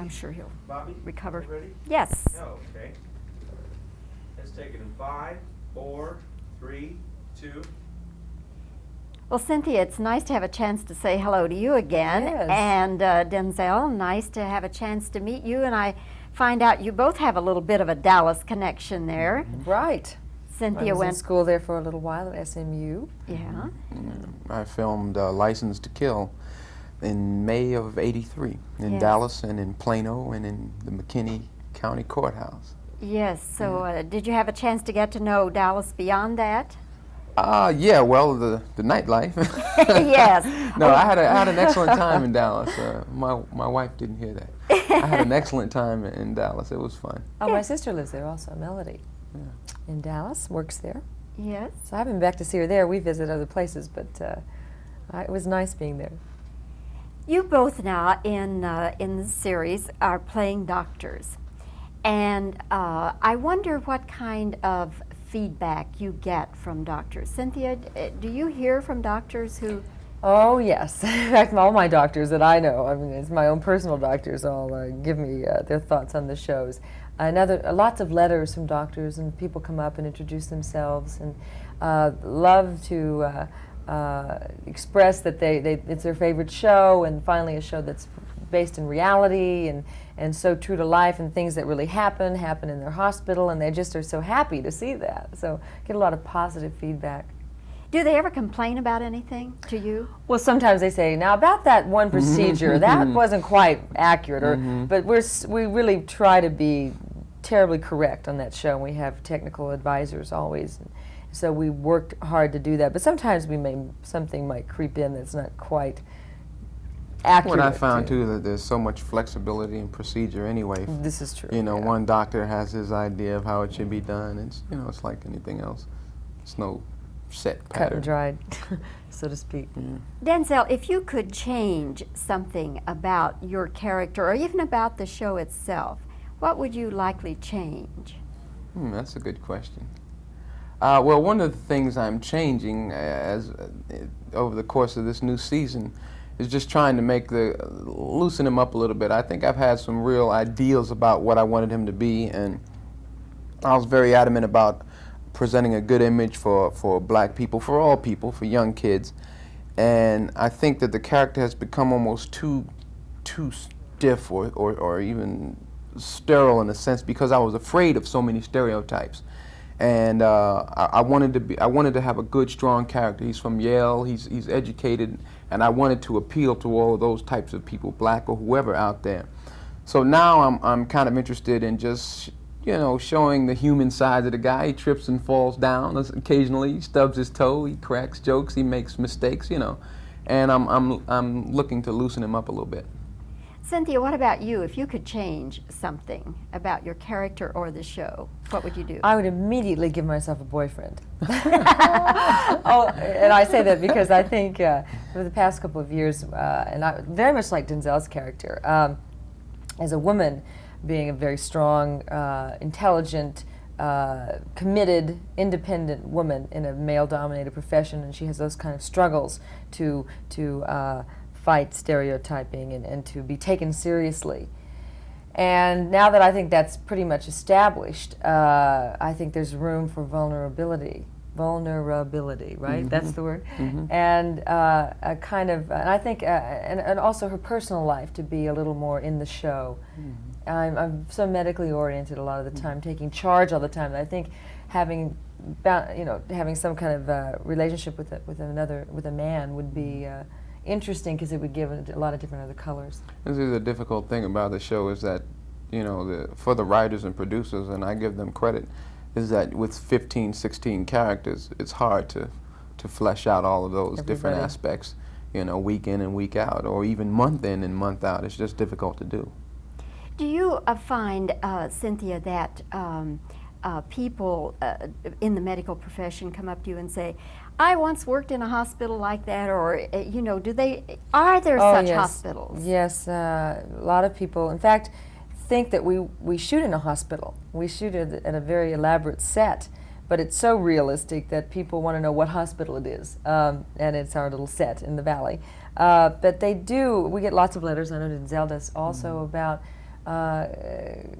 I'm sure he'll Bobbie, recover. you ready? Yes. Oh, okay. Let's take it in 5, 4, 3, 2. Well, Cynthia, it's nice to have a chance to say hello to you again. Yes. And Denzel, nice to have a chance to meet you. And I find out you both have a little bit of a Dallas connection there. Right. Cynthia I was went in school there for a little while at SMU. Yeah. I filmed License to Kill in May of '83 in Yes. Dallas and in Plano and in the McKinney County Courthouse. Yes. So did you have a chance to get to know Dallas beyond that? Yeah, well, the nightlife. Yes. No, I had an excellent time in Dallas. My wife didn't hear that. I had an excellent time in Dallas. It was fun. Oh, my sister lives there also, Melody, in Dallas, works there. Yes. So I haven't been back to see her there. We visit other places, but it was nice being there. You both now in the series are playing doctors, and I wonder what kind of feedback you get from doctors. Cynthia, do you hear from doctors who? Oh yes, in fact, all my doctors that I know, I mean, it's my own personal doctors, all give me their thoughts on the shows. Lots of letters from doctors, and people come up and introduce themselves, and love to express that it's their favorite show, and finally a show that's based in reality and so true to life, and things that really happen in their hospital, and they just are so happy to see that. So get a lot of positive feedback. Do they ever complain about anything to you? Well, sometimes they say, now about that one procedure, that wasn't quite accurate, but we really try to be terribly correct on that show, and we have technical advisors always. So we worked hard to do that, but sometimes something might creep in that's not quite accurate. What I found too, that there's so much flexibility in procedure anyway. This is true. You know, yeah. one doctor has his idea of how it should be done. It's it's like anything else. It's no set pattern. Cut and dried, so to speak. Denzel, if you could change something about your character or even about the show itself, what would you likely change? That's a good question. Well, one of the things I'm changing over the course of this new season is just trying to loosen him up a little bit. I think I've had some real ideals about what I wanted him to be, and I was very adamant about presenting a good image for black people, for all people, for young kids. And I think that the character has become almost too stiff or even sterile in a sense, because I was afraid of so many stereotypes. And I wanted to have a good, strong character. He's from Yale. He's educated, and I wanted to appeal to all of those types of people, black or whoever out there. So now I'm kind of interested in just showing the human side of the guy. He trips and falls down occasionally. He stubs his toe. He cracks jokes. He makes mistakes. And I'm looking to loosen him up a little bit. Cynthia, what about you? If you could change something about your character or the show, what would you do? I would immediately give myself a boyfriend. And I say that because I think for the past couple of years, and I very much like Denzel's character, as a woman, being a very strong, intelligent, committed, independent woman in a male-dominated profession, and she has those kind of struggles to fight stereotyping and to be taken seriously. And now that I think that's pretty much established, I think there's room for vulnerability, right? That's the word. And a kind of, and I think, and also her personal life to be a little more in the show. I'm so medically oriented a lot of the time, taking charge all the time. And I think having some kind of relationship with a man would be interesting, because it would give it a lot of different other colors. This is a difficult thing about the show, is that for the writers and producers, and I give them credit, is that with 15, 16 characters, it's hard to flesh out all of those different aspects, week in and week out, or even month in and month out. It's just difficult to do. Do you find, Cynthia, that people in the medical profession come up to you and say, I once worked in a hospital like that, or, are there such hospitals? Yes, a lot of people, in fact, think that we shoot in a hospital. We shoot at a very elaborate set, but it's so realistic that people want to know what hospital it is, and it's our little set in the valley. But we get lots of letters, I know Denzel does also, about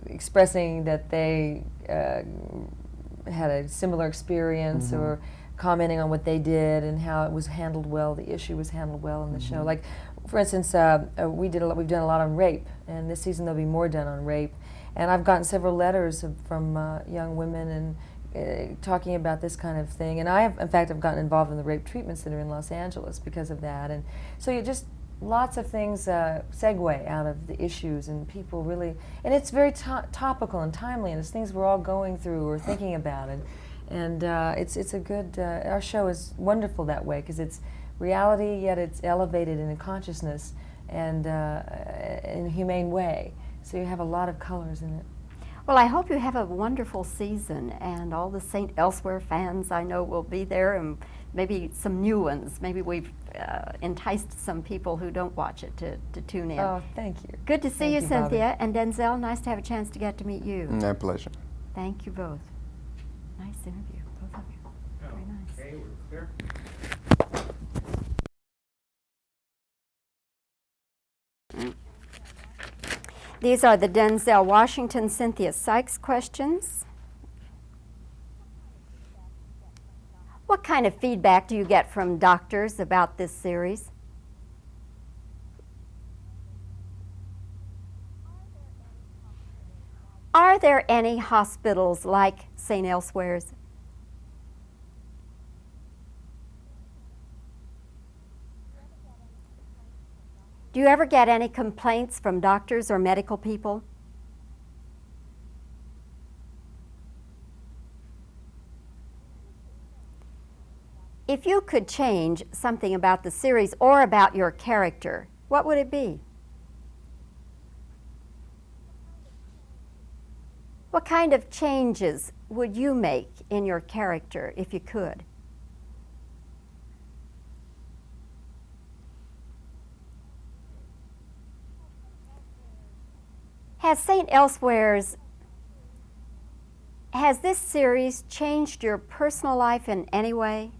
expressing that they had a similar experience or commenting on what they did and how it was handled well, the issue was handled well in the show. Like, for instance, we've done a lot on rape, and this season there'll be more done on rape. And I've gotten several letters from young women and talking about this kind of thing. And in fact, I've gotten involved in the rape treatment center in Los Angeles because of that. And so you just, lots of things segue out of the issues, and people really, and it's very topical and timely, and it's things we're all going through or thinking about. And it's a good, our show is wonderful that way because it's reality, yet it's elevated in a consciousness and in a humane way. So you have a lot of colors in it. Well, I hope you have a wonderful season, and all the St. Elsewhere fans I know will be there, and maybe some new ones. Maybe we've enticed some people who don't watch it to tune in. Oh, thank you. Good to see Thank you, you, Cynthia. And Denzel, nice to have a chance to get to meet you. My pleasure. Thank you both. Nice interview, both of you. Very nice. Okay, we're clear. These are the Denzel Washington, Cynthia Sikes questions. What kind of feedback do you get from doctors about this series? Are there any hospitals like St. Elsewhere's? Do you ever get any complaints from doctors or medical people? If you could change something about the series or about your character, what would it be? What kind of changes would you make in your character if you could? Has this series changed your personal life in any way?